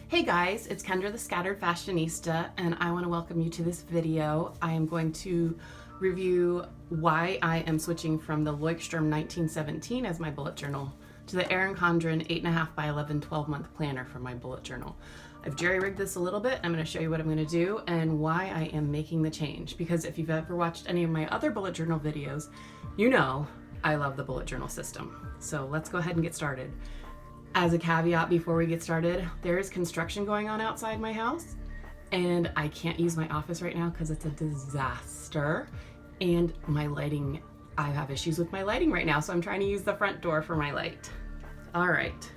Hey guys, it's Kendra the Scattered Fashionista, and I want to welcome you to this video. I am going to review why I am switching from the Leuchtturm 1917 as my bullet journal to the Erin Condren 8.5 by 11 12-month planner for my bullet journal. I've jerry-rigged this a little bit. I'm going to show you what I'm going to do and why I am making the change, because if you've ever watched any of my other bullet journal videos, you know I love the bullet journal system. So let's go ahead and get started. As a caveat before we get started, there is construction going on outside my house and I can't use my office right now because it's a disaster, and my lighting, I have issues with my lighting right now, so I'm trying to use the front door for my light. All right.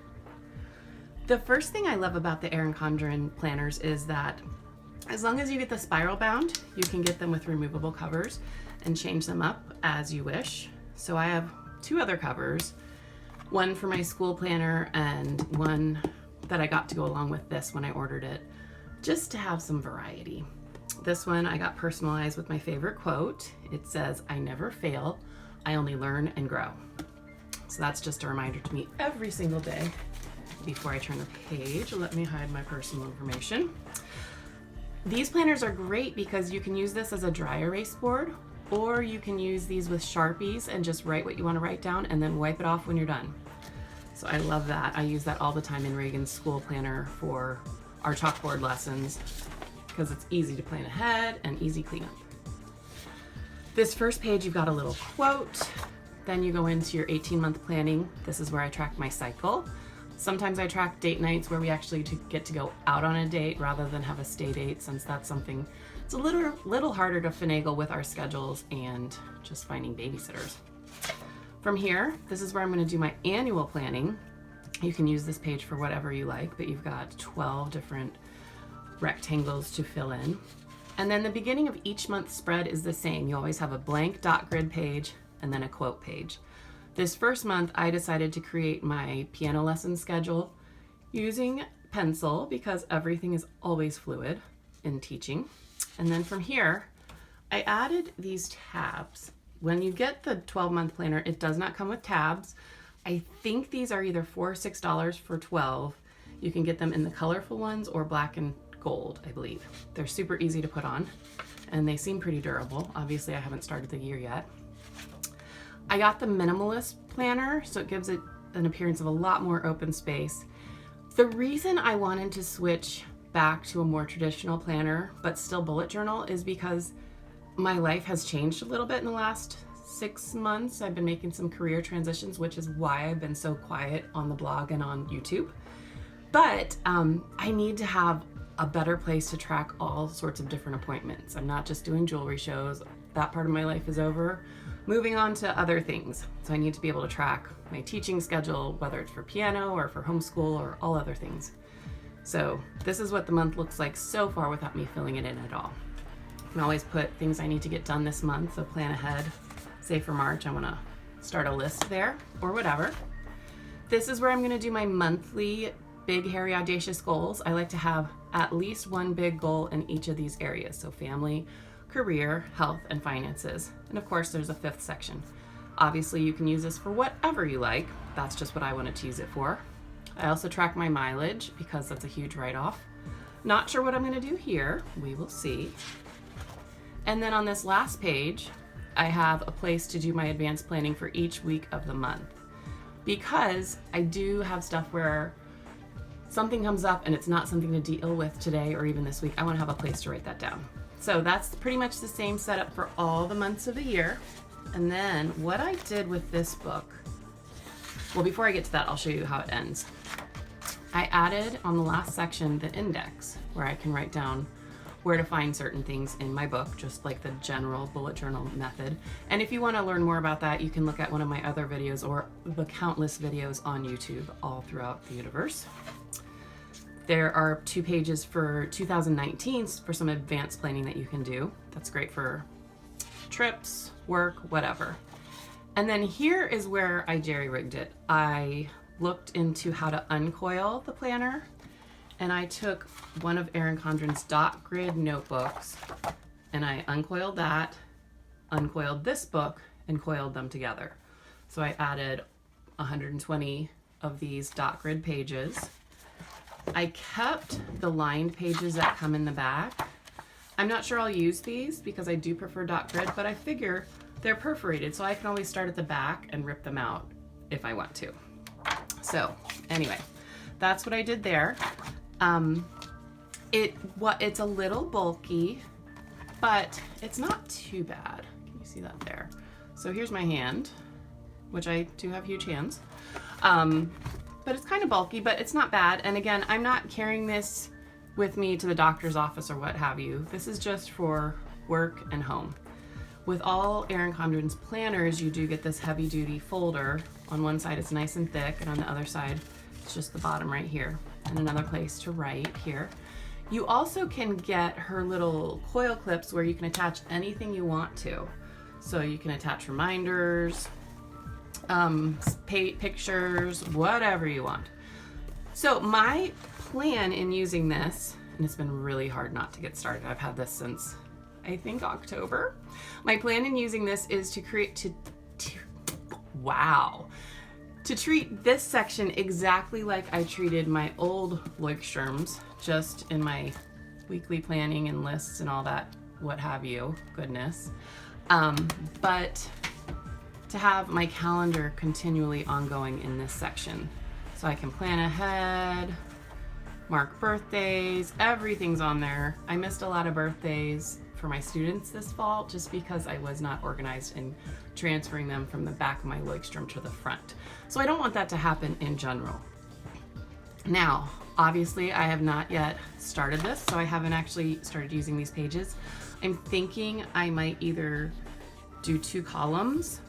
The first thing I love about the Erin Condren planners is that as long as you get the spiral bound, you can get them with removable covers and change them up as you wish. So I have two other covers, one for my school planner and one that I got to go along with this when I ordered it, just to have some variety. This one I got personalized with my favorite quote. It says, "I never fail, I only learn and grow." So that's just a reminder to me every single day before I turn the page. Let me hide my personal information. These planners are great because you can use this as a dry erase board, or you can use these with Sharpies and just write what you want to write down and then wipe it off when you're done. So I love that. I use that all the time in Reagan's school planner for our chalkboard lessons because it's easy to plan ahead and easy cleanup. This first page, you've got a little quote. Then you go into your 18-month planning. This is where I track my cycle. Sometimes I track date nights where we actually get to go out on a date rather than have a stay date, since that's something it's a little harder to finagle with our schedules and just finding babysitters. From here, this is where I'm going to do my annual planning. You can use this page for whatever you like, but you've got 12 different rectangles to fill in. And then the beginning of each month's spread is the same. You always have a blank dot grid page and then a quote page. This first month, I decided to create my piano lesson schedule using pencil because everything is always fluid in teaching. And then from here, I added these tabs. When you get the 12-month planner, it does not come with tabs. I think these are either $4 or $6 for 12. You can get them in the colorful ones or black and gold, I believe. They're super easy to put on and they seem pretty durable. Obviously, I haven't started the year yet. I got the minimalist planner, so it gives it an appearance of a lot more open space. The reason I wanted to switch back to a more traditional planner, but still bullet journal, is because my life has changed a little bit in the last 6 months. I've been making some career transitions, which is why I've been so quiet on the blog and on YouTube. But I need to have a better place to track all sorts of different appointments. I'm not just doing jewelry shows. That part of my life is over. Moving on to other things. So I need to be able to track my teaching schedule, whether it's for piano or for homeschool or all other things. So this is what the month looks like so far without me filling it in at all. I can always put things I need to get done this month, so plan ahead. Say for March, I want to start a list there or whatever. This is where I'm going to do my monthly big, hairy, audacious goals. I like to have at least one big goal in each of these areas. So family, career, health, and finances. And of course, there's a fifth section. Obviously, you can use this for whatever you like. That's just what I wanted to use it for. I also track my mileage because that's a huge write-off. Not sure what I'm going to do here. We will see. And then on this last page, I have a place to do my advanced planning for each week of the month. Because I do have stuff where something comes up and it's not something to deal with today or even this week. I want to have a place to write that down. So that's pretty much the same setup for all the months of the year. And then what I did with this book, well, before I get to that, I'll show you how it ends. I added on the last section the index where I can write down where to find certain things in my book, just like the general bullet journal method. And if you want to learn more about that, you can look at one of my other videos or the countless videos on YouTube all throughout the universe. There are 2 pages for 2019 for some advanced planning that you can do. That's great for trips, work, whatever. And then here is where I jerry-rigged it. I looked into how to uncoil the planner, and I took one of Erin Condren's dot grid notebooks and I uncoiled that, uncoiled this book, and coiled them together. So I added 120 of these dot grid pages I kept the lined pages that come in the back. I'm not sure I'll use these because I do prefer dot grid, but I figure they're perforated, so I can always start at the back and rip them out if I want to. So anyway, that's what I did there. It's a little bulky, but it's not too bad. Can you see that there? So here's my hand, which I do have huge hands. But it's kind of bulky, but it's not bad. And again, I'm not carrying this with me to the doctor's office or what have you. This is just for work and home. With all Erin Condren's planners, you do get this heavy duty folder. On one side it's nice and thick, and on the other side it's just the bottom right here, and another place to write here. You also can get her little coil clips where you can attach anything you want to. So you can attach reminders, pictures, whatever you want. So my plan in using this, and it's been really hard not to get started. I've had this since I think October. My plan in using this is to treat this section exactly like I treated my old Leuchtturms, just in my weekly planning and lists and all that, what have you, goodness. But to have my calendar continually ongoing in this section. So I can plan ahead, mark birthdays, everything's on there. I missed a lot of birthdays for my students this fall just because I was not organized in transferring them from the back of my Leuchtturm to the front. So I don't want that to happen in general. Now, obviously I have not yet started this, so I haven't actually started using these pages. I'm thinking I might either do 2 columns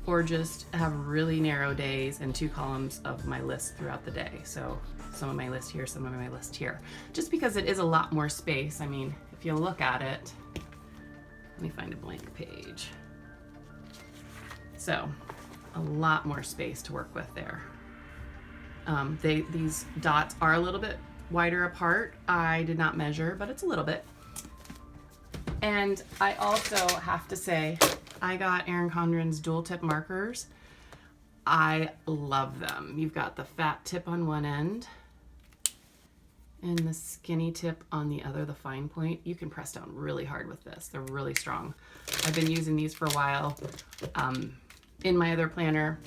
or just have really narrow days and 2 columns of my list throughout the day. So some of my list here, some of my list here, just because it is a lot more space. I mean, if you look at it, let me find a blank page. So a lot more space to work with there. These dots are a little bit wider apart. I did not measure, but it's a little bit. And I also have to say, I got Erin Condren's dual tip markers. I love them. You've got the fat tip on one end and the skinny tip on the other, the fine point. You can press down really hard with this. They're really strong. I've been using these for a while in my other planner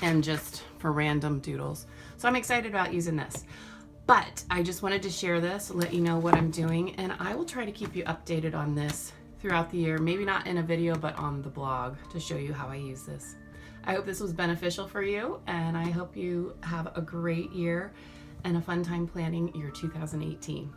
and just for random doodles. So I'm excited about using this. But I just wanted to share this, let you know what I'm doing, and I will try to keep you updated on this throughout the year. Maybe not in a video, but on the blog to show you how I use this. I hope this was beneficial for you, and I hope you have a great year and a fun time planning your 2018.